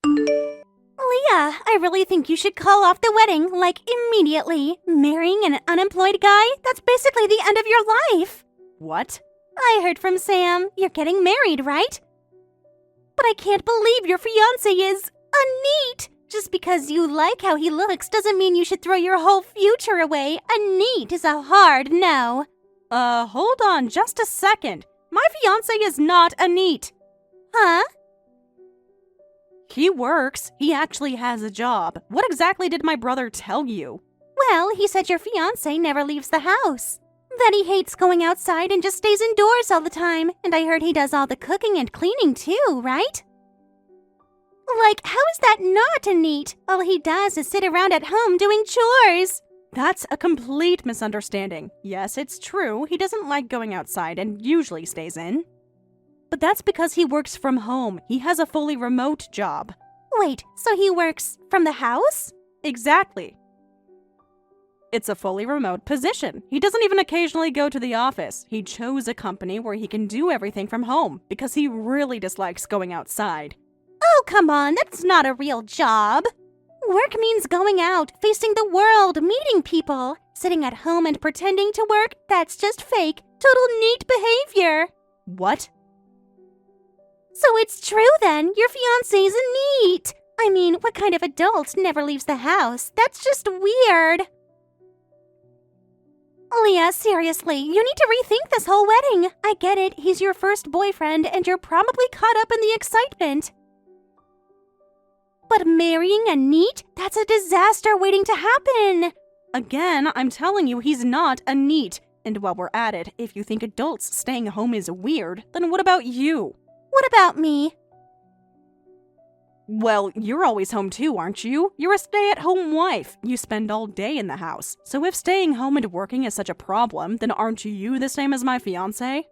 Leah, I really think you should call off the wedding, like, immediately. Marrying an unemployed guy? That's basically the end of your life. What? I heard from Sam. You're getting married, right? But I can't believe your fiancé is a NEET. Just because you like how he looks doesn't mean you should throw your whole future away. A NEET is a hard no. Hold on just a second. My fiancé is not a NEET. Huh? He works. He actually has a job. What exactly did my brother tell you? Well, he said your fiancé never leaves the house. That he hates going outside and just stays indoors all the time. And I heard he does all the cooking and cleaning too, right? Like, how is that not a NEET? All he does is sit around at home doing chores. That's a complete misunderstanding. Yes, it's true. He doesn't like going outside and usually stays in. But that's because he works from home. He has a fully remote job. Wait, so he works from the house? Exactly. It's a fully remote position. He doesn't even occasionally go to the office. He chose a company where he can do everything from home because he really dislikes going outside. Oh, come on, that's not a real job. Work means going out, facing the world, meeting people. Sitting at home and pretending to work, that's just fake. Total NEET behavior. What? So it's true then, your fiancé's a NEET. I mean, what kind of adult never leaves the house? That's just weird. Leah, seriously, you need to rethink this whole wedding. I get it, he's your first boyfriend and you're probably caught up in the excitement. But marrying a NEET? That's a disaster waiting to happen. Again, I'm telling you, he's not a NEET. And while we're at it, if you think adults staying home is weird, then what about you? What about me? Well, you're always home too, aren't you? You're a stay-at-home wife. You spend all day in the house. So if staying home and working is such a problem, then aren't you the same as my fiancé?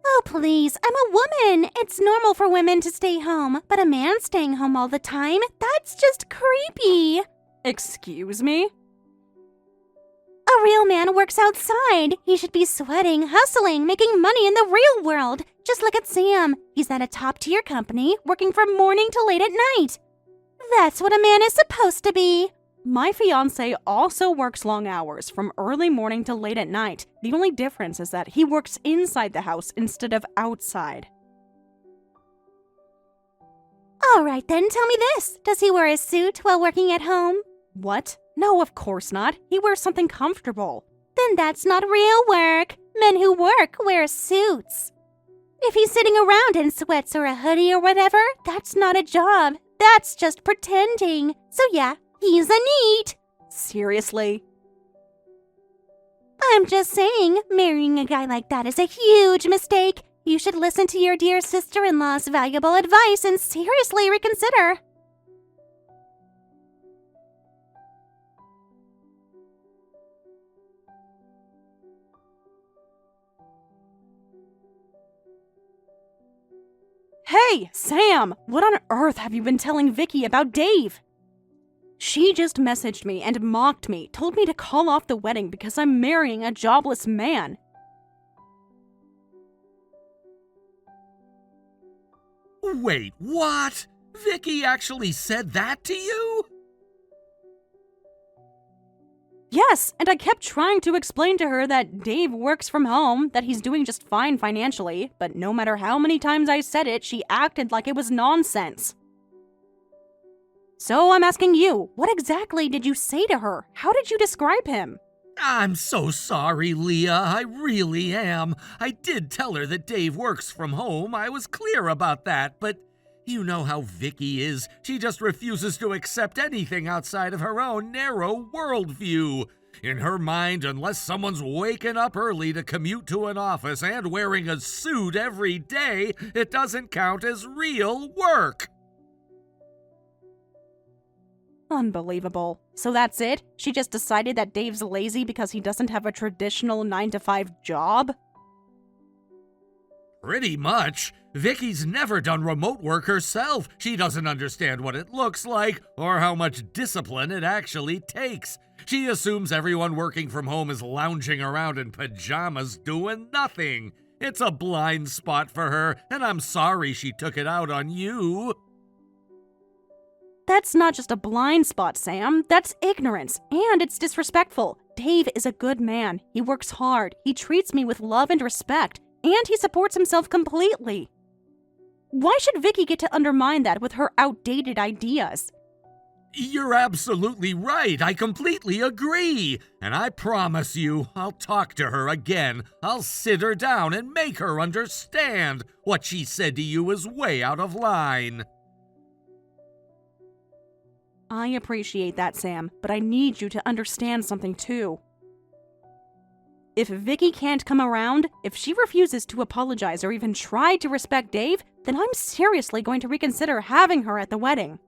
Oh, please, I'm a woman. It's normal for women to stay home, but a man staying home all the time, that's just creepy. Excuse me? A real man works outside. He should be sweating, hustling, making money in the real world. Just look at Sam. He's at a top-tier company, working from morning till late at night. That's what a man is supposed to be. My fiancé also works long hours, from early morning to late at night. The only difference is that he works inside the house instead of outside. All right then, tell me this. Does he wear a suit while working at home? What? No, of course not. He wears something comfortable. Then that's not real work. Men who work wear suits. If he's sitting around in sweats or a hoodie or whatever, that's not a job. That's just pretending. So yeah, he's a NEET. Seriously? I'm just saying, marrying a guy like that is a huge mistake. You should listen to your dear sister-in-law's valuable advice and seriously reconsider. Hey, Sam! What on earth have you been telling Vicky about Dave? She just messaged me and mocked me, told me to call off the wedding because I'm marrying a jobless man. Wait, what? Vicky actually said that to you? Yes, and I kept trying to explain to her that Dave works from home, that he's doing just fine financially, but no matter how many times I said it, she acted like it was nonsense. So I'm asking you, what exactly did you say to her? How did you describe him? I'm so sorry, Leah. I really am. I did tell her that Dave works from home. I was clear about that, but you know how Vicky is. She just refuses to accept anything outside of her own narrow worldview. In her mind, unless someone's waking up early to commute to an office and wearing a suit every day, it doesn't count as real work. Unbelievable. So that's it? She just decided that Dave's lazy because he doesn't have a traditional 9-to-5 job? Pretty much. Vicky's never done remote work herself. She doesn't understand what it looks like or how much discipline it actually takes. She assumes everyone working from home is lounging around in pajamas doing nothing. It's a blind spot for her, and I'm sorry she took it out on you. That's not just a blind spot, Sam. That's ignorance, and it's disrespectful. Dave is a good man. He works hard. He treats me with love and respect, and he supports himself completely. Why should Vicky get to undermine that with her outdated ideas? You're absolutely right. I completely agree. And I promise you, I'll talk to her again. I'll sit her down and make her understand what she said to you is way out of line. I appreciate that, Sam, but I need you to understand something too. If Vicky can't come around, if she refuses to apologize or even try to respect Dave, then I'm seriously going to reconsider having her at the wedding.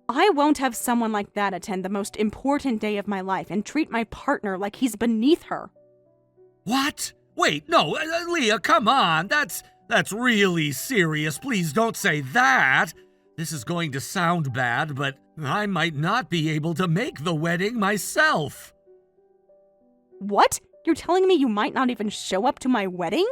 I won't have someone like that attend the most important day of my life and treat my partner like he's beneath her. What? Wait, no, Leah, come on. That's really serious. Please don't say that. This is going to sound bad, but I might not be able to make the wedding myself. What? You're telling me you might not even show up to my wedding?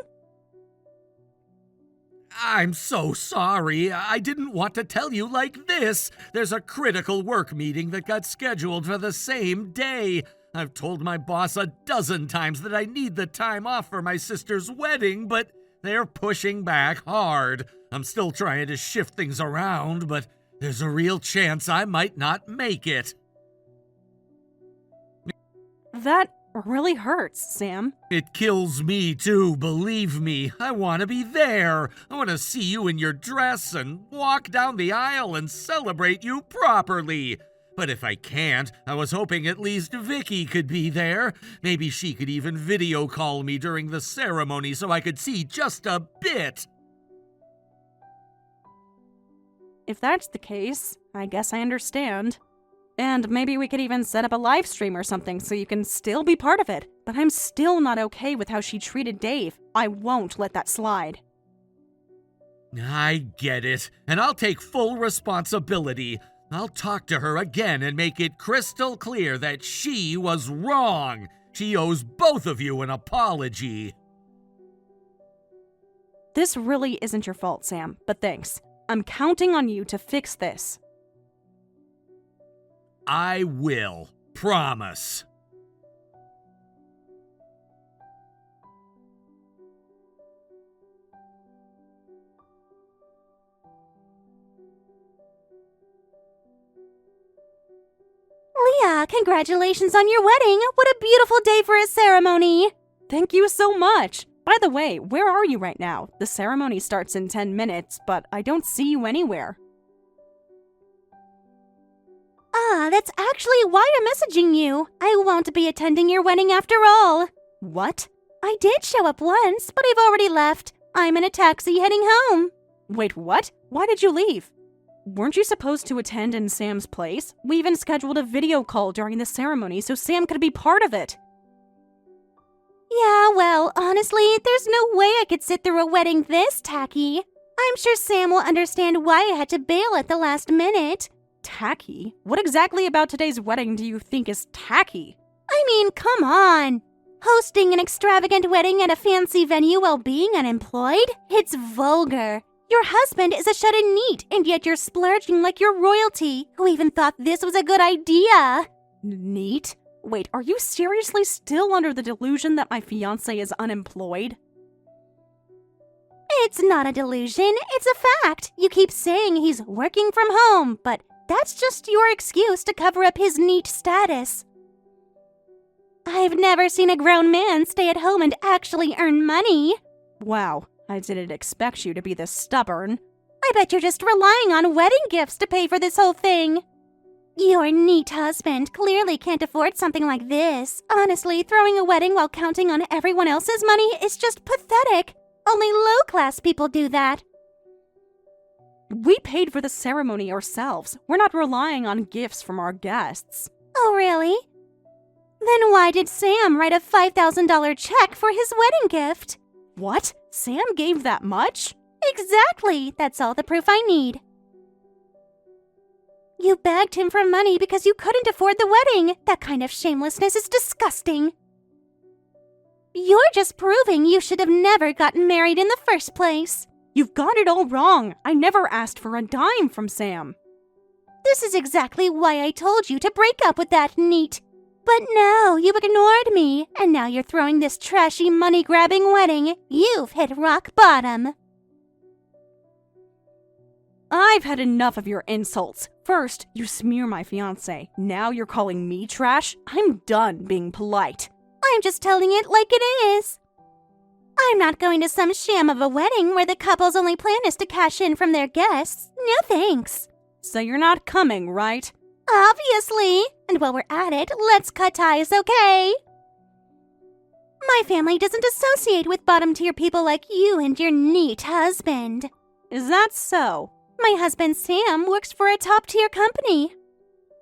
I'm so sorry. I didn't want to tell you like this. There's a critical work meeting that got scheduled for the same day. I've told my boss a dozen times that I need the time off for my sister's wedding, but they're pushing back hard. I'm still trying to shift things around, but there's a real chance I might not make it. That really hurts, Sam. It kills me too, believe me. I want to be there. I want to see you in your dress and walk down the aisle and celebrate you properly. But if I can't, I was hoping at least Vicky could be there. Maybe she could even video call me during the ceremony so I could see just a bit. If that's the case, I guess I understand. And maybe we could even set up a live stream or something so you can still be part of it. But I'm still not okay with how she treated Dave. I won't let that slide. I get it, and I'll take full responsibility. I'll talk to her again and make it crystal clear that she was wrong. She owes both of you an apology. This really isn't your fault, Sam, but thanks. I'm counting on you to fix this. I will. Promise. Leah, congratulations on your wedding! What a beautiful day for a ceremony! Thank you so much! By the way, where are you right now? The ceremony starts in 10 minutes, but I don't see you anywhere. That's actually why I'm messaging you. I won't be attending your wedding after all. What? I did show up once, but I've already left. I'm in a taxi heading home. Wait, what? Why did you leave? Weren't you supposed to attend in Sam's place? We even scheduled a video call during the ceremony so Sam could be part of it. Yeah, well, honestly, there's no way I could sit through a wedding this tacky. I'm sure Sam will understand why I had to bail at the last minute. Tacky? What exactly about today's wedding do you think is tacky? I mean, come on. Hosting an extravagant wedding at a fancy venue while being unemployed? It's vulgar. Your husband is a shut-in NEET, and yet you're splurging like you're royalty. Who even thought this was a good idea? NEET? Wait, are you seriously still under the delusion that my fiancé is unemployed? It's not a delusion, it's a fact. You keep saying he's working from home, but that's just your excuse to cover up his NEET status. I've never seen a grown man stay at home and actually earn money. Wow, I didn't expect you to be this stubborn. I bet you're just relying on wedding gifts to pay for this whole thing. Your NEET husband clearly can't afford something like this. Honestly, throwing a wedding while counting on everyone else's money is just pathetic. Only low-class people do that. We paid for the ceremony ourselves. We're not relying on gifts from our guests. Oh, really? Then why did Sam write a $5,000 check for his wedding gift? What? Sam gave that much? Exactly. That's all the proof I need. You begged him for money because you couldn't afford the wedding. That kind of shamelessness is disgusting. You're just proving you should have never gotten married in the first place. You've got it all wrong. I never asked for a dime from Sam. This is exactly why I told you to break up with that NEET. But no, you ignored me, and now you're throwing this trashy money-grabbing wedding. You've hit rock bottom. I've had enough of your insults. First, you smear my fiancé. Now you're calling me trash? I'm done being polite. I'm just telling it like it is. I'm not going to some sham of a wedding where the couple's only plan is to cash in from their guests. No thanks. So you're not coming, right? Obviously. And while we're at it, let's cut ties, okay? My family doesn't associate with bottom-tier people like you and your NEET husband. Is that so? My husband Sam works for a top-tier company.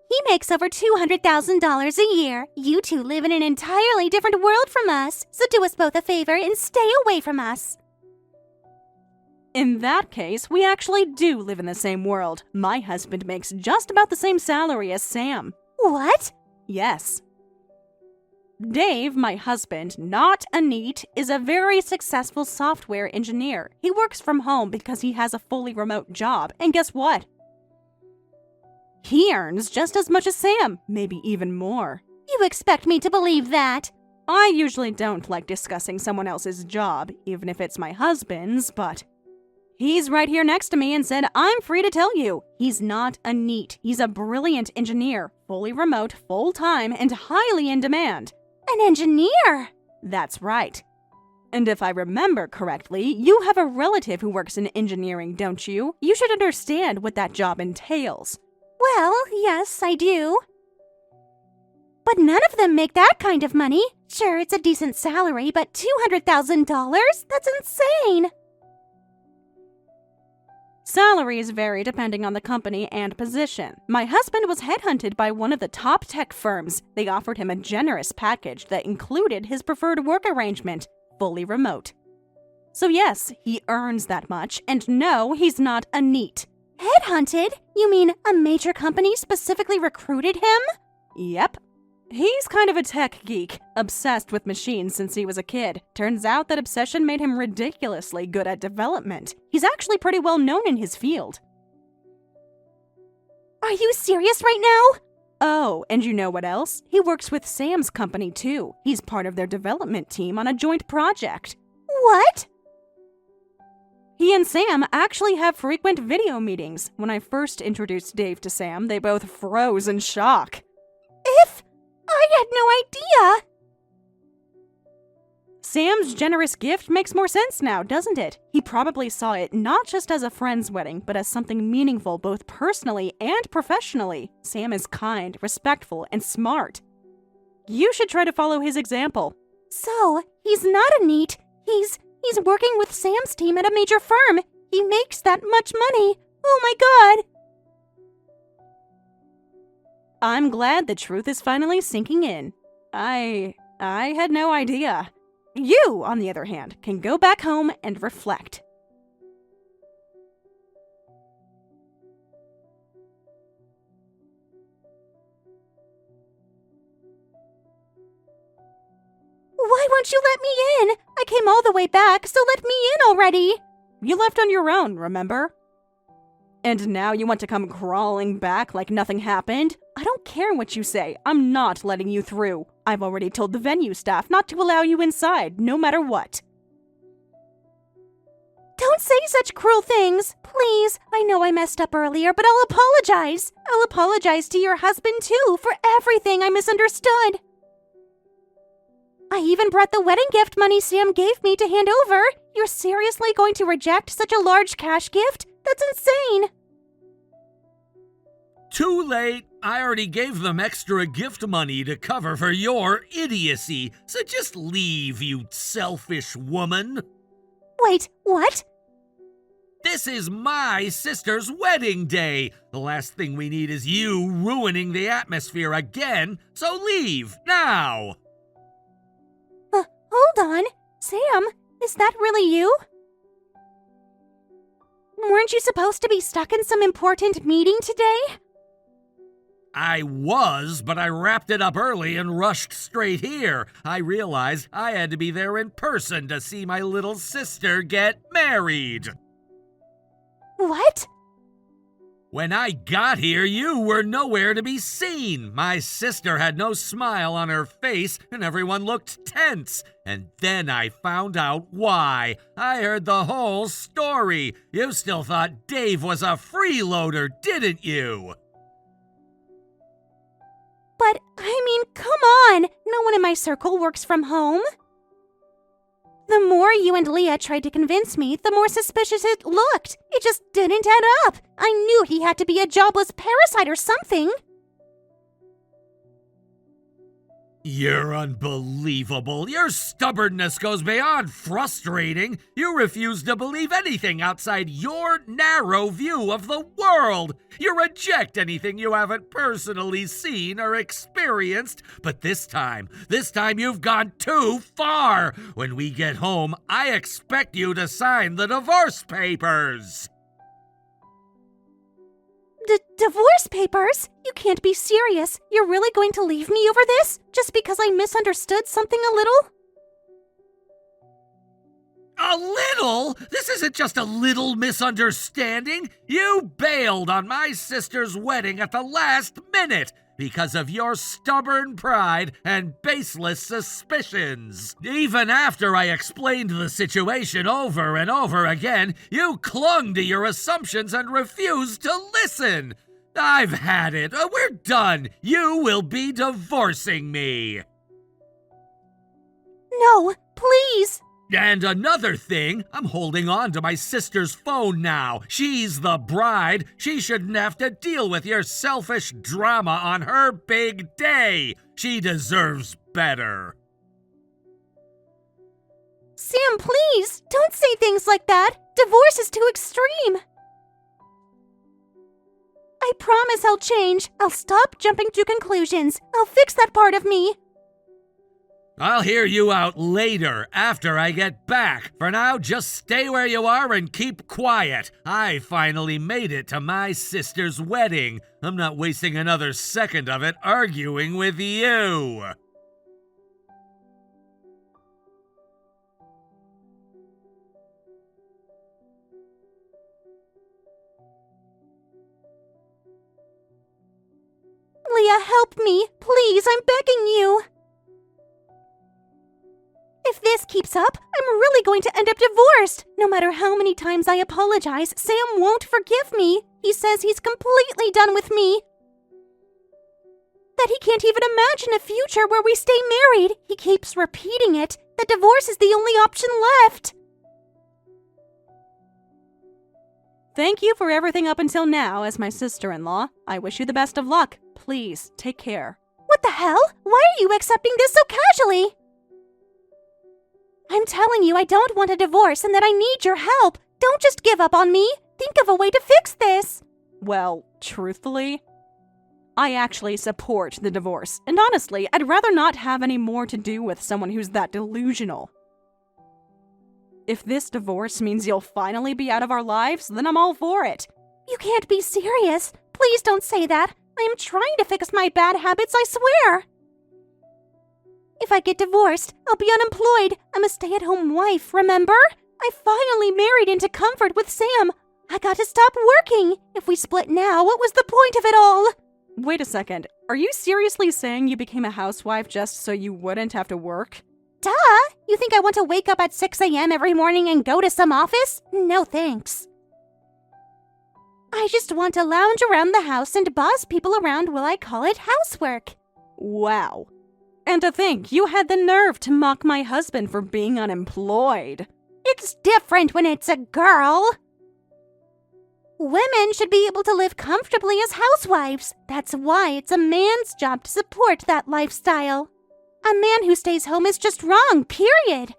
He makes over $200,000 a year. You two live in an entirely different world from us, so do us both a favor and stay away from us. In that case, we actually do live in the same world. My husband makes just about the same salary as Sam. What? Yes. Dave, my husband, not a NEET, is a very successful software engineer. He works from home because he has a fully remote job, and guess what? He earns just as much as Sam, maybe even more. You expect me to believe that? I usually don't like discussing someone else's job, even if it's my husband's, but he's right here next to me and said I'm free to tell you. He's not a NEET. He's a brilliant engineer, fully remote, full-time, and highly in demand. An engineer? That's right. And if I remember correctly, you have a relative who works in engineering, don't you? You should understand what that job entails. Well, yes, I do. But none of them make that kind of money. Sure, it's a decent salary, but $200,000? That's insane! Salaries vary depending on the company and position. My husband was headhunted by one of the top tech firms. They offered him a generous package that included his preferred work arrangement, fully remote. So yes, he earns that much, and no, he's not a NEET. Headhunted? You mean a major company specifically recruited him? Yep. He's kind of a tech geek, obsessed with machines since he was a kid. Turns out that obsession made him ridiculously good at development. He's actually pretty well known in his field. Are you serious right now? Oh, and you know what else? He works with Sam's company too. He's part of their development team on a joint project. What? He and Sam actually have frequent video meetings. When I first introduced Dave to Sam, they both froze in shock. I had no idea! Sam's generous gift makes more sense now, doesn't it? He probably saw it not just as a friend's wedding, but as something meaningful both personally and professionally. Sam is kind, respectful, and smart. You should try to follow his example. So, he's not a NEET. He's working with Sam's team at a major firm. He makes that much money. Oh my god! I'm glad the truth is finally sinking in. I had no idea. You, on the other hand, can go back home and reflect. Why won't you let me in? I came all the way back, so let me in already. You left on your own, remember? And now you want to come crawling back like nothing happened? I don't care what you say. I'm not letting you through. I've already told the venue staff not to allow you inside, no matter what. Don't say such cruel things. Please, I know I messed up earlier, but I'll apologize. I'll apologize to your husband, too, for everything I misunderstood. I even brought the wedding gift money Sam gave me to hand over. You're seriously going to reject such a large cash gift? That's insane. Too late. I already gave them extra gift money to cover for your idiocy, so just leave, you selfish woman. Wait, what? This is my sister's wedding day. The last thing we need is you ruining the atmosphere again, so leave now. Hold on. Sam, is that really you? Weren't you supposed to be stuck in some important meeting today? I was, but I wrapped it up early and rushed straight here. I realized I had to be there in person to see my little sister get married. What? When I got here, you were nowhere to be seen. My sister had no smile on her face, and everyone looked tense. And then I found out why. I heard the whole story. You still thought Dave was a freeloader, didn't you? But, come on! No one in my circle works from home. The more you and Leah tried to convince me, the more suspicious it looked. It just didn't add up. I knew he had to be a jobless parasite or something. You're unbelievable. Your stubbornness goes beyond frustrating. You refuse to believe anything outside your narrow view of the world. You reject anything you haven't personally seen or experienced. But this time you've gone too far. When we get home, I expect you to sign the divorce papers. Divorce papers? You can't be serious. You're really going to leave me over this? Just because I misunderstood something a little? A little? This isn't just a little misunderstanding. You bailed on my sister's wedding at the last minute because of your stubborn pride and baseless suspicions. Even after I explained the situation over and over again, you clung to your assumptions and refused to listen. I've had it. We're done. You will be divorcing me. No, please. And another thing, I'm holding on to my sister's phone now. She's the bride. She shouldn't have to deal with your selfish drama on her big day. She deserves better. Sam, please, don't say things like that. Divorce is too extreme. I promise I'll change. I'll stop jumping to conclusions. I'll fix that part of me. I'll hear you out later, after I get back. For now, just stay where you are and keep quiet. I finally made it to my sister's wedding. I'm not wasting another second of it arguing with you. Leah, help me. Please, I'm begging you. If this keeps up, I'm really going to end up divorced. No matter how many times I apologize, Sam won't forgive me. He says he's completely done with me. That he can't even imagine a future where we stay married. He keeps repeating it, that divorce is the only option left. Thank you for everything up until now as my sister-in-law. I wish you the best of luck. Please, take care. What the hell? Why are you accepting this so casually? I'm telling you I don't want a divorce and that I need your help. Don't just give up on me. Think of a way to fix this. Well, truthfully, I actually support the divorce. And honestly, I'd rather not have any more to do with someone who's that delusional. If this divorce means you'll finally be out of our lives, then I'm all for it. You can't be serious. Please don't say that. I am trying to fix my bad habits, I swear. If I get divorced, I'll be unemployed. I'm a stay-at-home wife, remember? I finally married into comfort with Sam. I got to stop working. If we split now, what was the point of it all? Wait a second. Are you seriously saying you became a housewife just so you wouldn't have to work? Duh! You think I want to wake up at 6 a.m. every morning and go to some office? No thanks. I just want to lounge around the house and boss people around while I call it housework. Wow. And to think you had the nerve to mock my husband for being unemployed. It's different when it's a girl. Women should be able to live comfortably as housewives. That's why it's a man's job to support that lifestyle. A man who stays home is just wrong, period.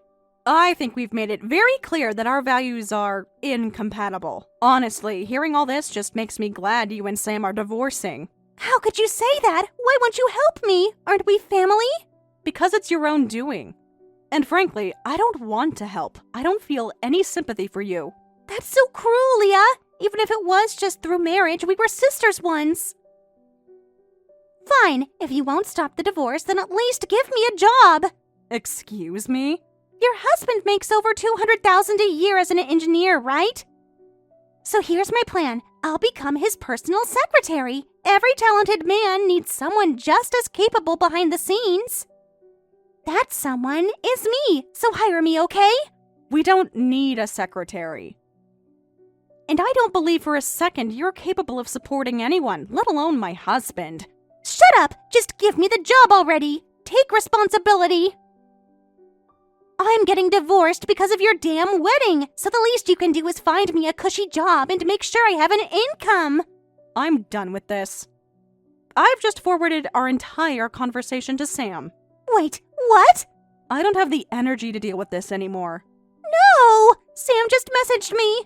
I think we've made it very clear that our values are incompatible. Honestly, hearing all this just makes me glad you and Sam are divorcing. How could you say that? Why won't you help me? Aren't we family? Because it's your own doing. And frankly, I don't want to help. I don't feel any sympathy for you. That's so cruel, Leah. Even if it was just through marriage, we were sisters once. Fine, if you won't stop the divorce, then at least give me a job. Excuse me? Your husband makes over $200,000 a year as an engineer, right? So here's my plan. I'll become his personal secretary. Every talented man needs someone just as capable behind the scenes. That someone is me, so hire me, okay? We don't need a secretary. And I don't believe for a second you're capable of supporting anyone, let alone my husband. Shut up! Just give me the job already! Take responsibility! I'm getting divorced because of your damn wedding, so the least you can do is find me a cushy job and make sure I have an income! I'm done with this. I've just forwarded our entire conversation to Sam. Wait, what? I don't have the energy to deal with this anymore. No! Sam just messaged me!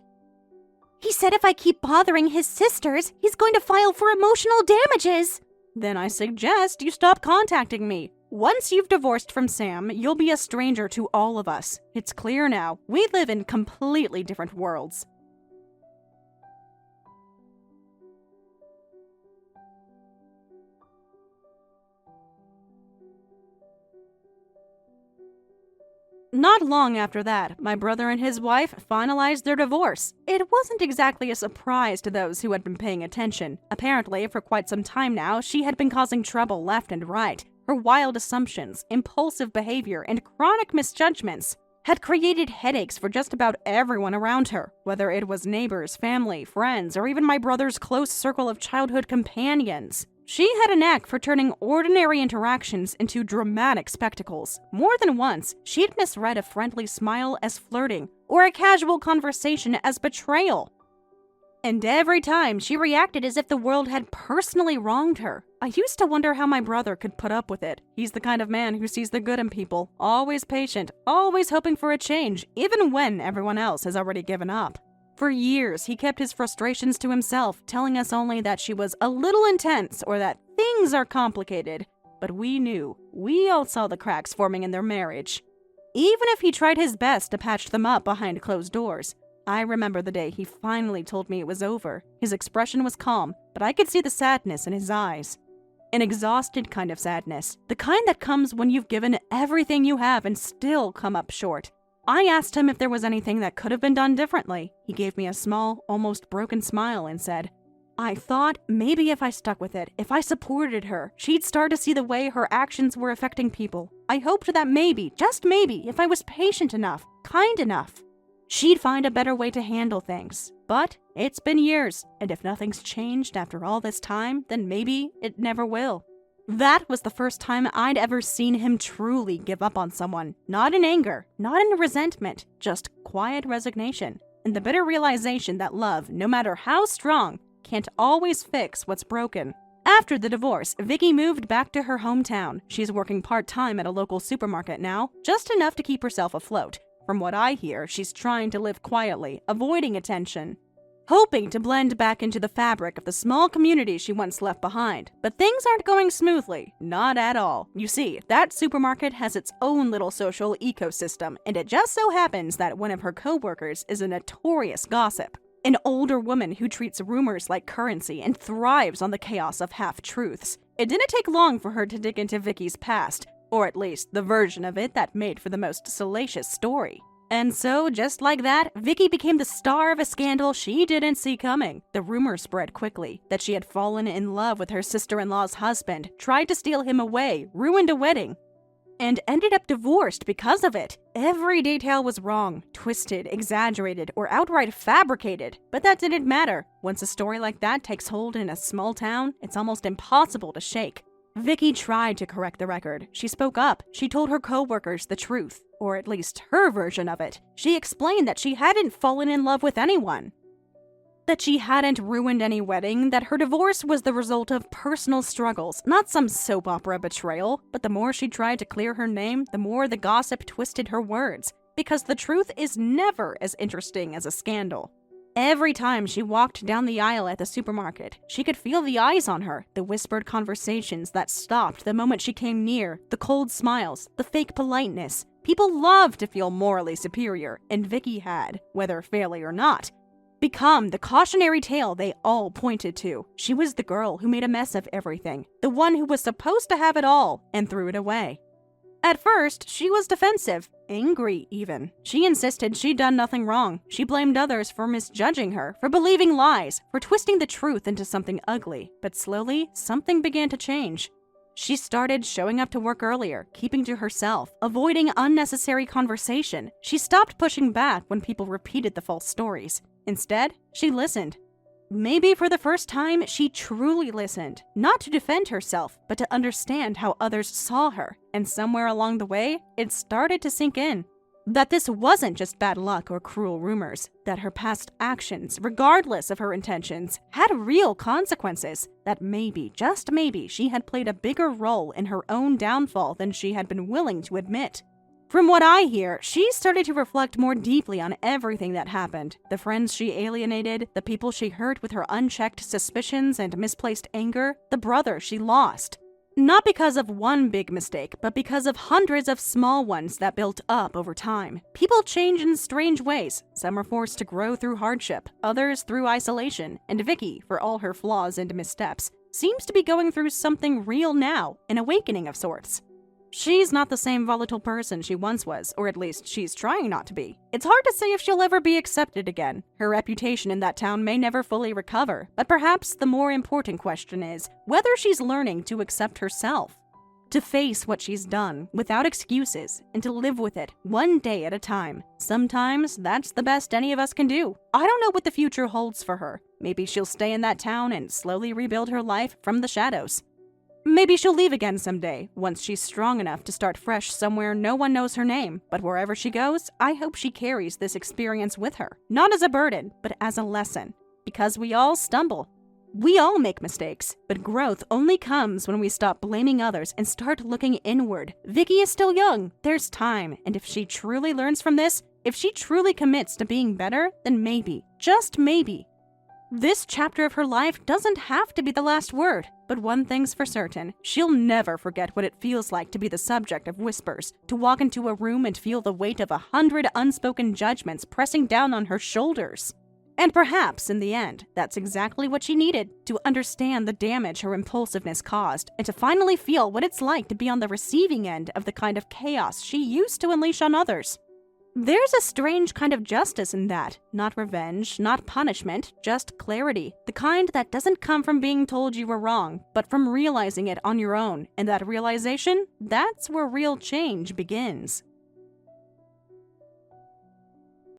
He said if I keep bothering his sisters, he's going to file for emotional damages. Then I suggest you stop contacting me. Once you've divorced from Sam, you'll be a stranger to all of us. It's clear now, we live in completely different worlds. Not long after that, my brother and his wife finalized their divorce. It wasn't exactly a surprise to those who had been paying attention. Apparently, for quite some time now, she had been causing trouble left and right. Her wild assumptions, impulsive behavior, and chronic misjudgments had created headaches for just about everyone around her, whether it was neighbors, family, friends, or even my brother's close circle of childhood companions. She had a knack for turning ordinary interactions into dramatic spectacles. More than once, she'd misread a friendly smile as flirting, or a casual conversation as betrayal. And every time, she reacted as if the world had personally wronged her. I used to wonder how my brother could put up with it. He's the kind of man who sees the good in people, always patient, always hoping for a change, even when everyone else has already given up. For years, he kept his frustrations to himself, telling us only that she was a little intense or that things are complicated. But we knew. We all saw the cracks forming in their marriage. Even if he tried his best to patch them up behind closed doors. I remember the day he finally told me it was over. His expression was calm, but I could see the sadness in his eyes. An exhausted kind of sadness. The kind that comes when you've given everything you have and still come up short. I asked him if there was anything that could have been done differently. He gave me a small, almost broken smile and said, I thought maybe if I stuck with it, if I supported her, she'd start to see the way her actions were affecting people. I hoped that maybe, just maybe, if I was patient enough, kind enough, she'd find a better way to handle things. But it's been years, and if nothing's changed after all this time, then maybe it never will. That was the first time I'd ever seen him truly give up on someone. Not in anger, not in resentment, just quiet resignation, and the bitter realization that love, no matter how strong, can't always fix what's broken. After the divorce, Vicky moved back to her hometown. She's working part-time at a local supermarket now, just enough to keep herself afloat. From what I hear, she's trying to live quietly, avoiding attention, hoping to blend back into the fabric of the small community she once left behind. But things aren't going smoothly. Not at all. You see, that supermarket has its own little social ecosystem, and it just so happens that one of her co-workers is a notorious gossip. An older woman who treats rumors like currency and thrives on the chaos of half-truths. It didn't take long for her to dig into Vicky's past, or at least the version of it that made for the most salacious story. And so, just like that, Vicky became the star of a scandal she didn't see coming. The rumor spread quickly that she had fallen in love with her sister-in-law's husband, tried to steal him away, ruined a wedding, and ended up divorced because of it. Every detail was wrong, twisted, exaggerated, or outright fabricated. But that didn't matter. Once a story like that takes hold in a small town, it's almost impossible to shake. Vicky tried to correct the record. She spoke up. She told her co-workers the truth, or at least her version of it. She explained that she hadn't fallen in love with anyone, that she hadn't ruined any wedding, that her divorce was the result of personal struggles, not some soap opera betrayal. But the more she tried to clear her name, the more the gossip twisted her words, because the truth is never as interesting as a scandal. Every time she walked down the aisle at the supermarket, she could feel the eyes on her, the whispered conversations that stopped the moment she came near, the cold smiles, the fake politeness. People love to feel morally superior, and Vicky had, whether fairly or not. become the cautionary tale they all pointed to. She was the girl who made a mess of everything, the one who was supposed to have it all and threw it away. At first, she was defensive, angry even. She insisted she'd done nothing wrong. She blamed others for misjudging her, for believing lies, for twisting the truth into something ugly. But slowly, something began to change. She started showing up to work earlier, keeping to herself, avoiding unnecessary conversation. She stopped pushing back when people repeated the false stories. Instead, she listened. Maybe for the first time, she truly listened, not to defend herself, but to understand how others saw her. And somewhere along the way, it started to sink in. That this wasn't just bad luck or cruel rumors, that her past actions, regardless of her intentions, had real consequences, that maybe, just maybe, she had played a bigger role in her own downfall than she had been willing to admit. From what I hear, she started to reflect more deeply on everything that happened. The friends she alienated, the people she hurt with her unchecked suspicions and misplaced anger, the brother she lost. Not because of one big mistake, but because of hundreds of small ones that built up over time. People change in strange ways. Some are forced to grow through hardship, others through isolation, and Vicky, for all her flaws and missteps, seems to be going through something real now, an awakening of sorts. She's not the same volatile person she once was, or at least she's trying not to be. It's hard to say if she'll ever be accepted again. Her reputation in that town may never fully recover, but perhaps the more important question is whether she's learning to accept herself. To face what she's done, without excuses, and to live with it, one day at a time. Sometimes that's the best any of us can do. I don't know what the future holds for her. Maybe she'll stay in that town and slowly rebuild her life from the shadows. Maybe she'll leave again someday, once she's strong enough to start fresh somewhere no one knows her name. But wherever she goes, I hope she carries this experience with her. Not as a burden, but as a lesson. Because we all stumble. We all make mistakes, but growth only comes when we stop blaming others and start looking inward. Vicky is still young. There's time. And if she truly learns from this, if she truly commits to being better, then maybe, just maybe, this chapter of her life doesn't have to be the last word, but one thing's for certain, she'll never forget what it feels like to be the subject of whispers, to walk into a room and feel the weight of 100 unspoken judgments pressing down on her shoulders. And perhaps, in the end, that's exactly what she needed, to understand the damage her impulsiveness caused, and to finally feel what it's like to be on the receiving end of the kind of chaos she used to unleash on others. There's a strange kind of justice in that. Not revenge, not punishment, just clarity. The kind that doesn't come from being told you were wrong, but from realizing it on your own. And that realization, that's where real change begins.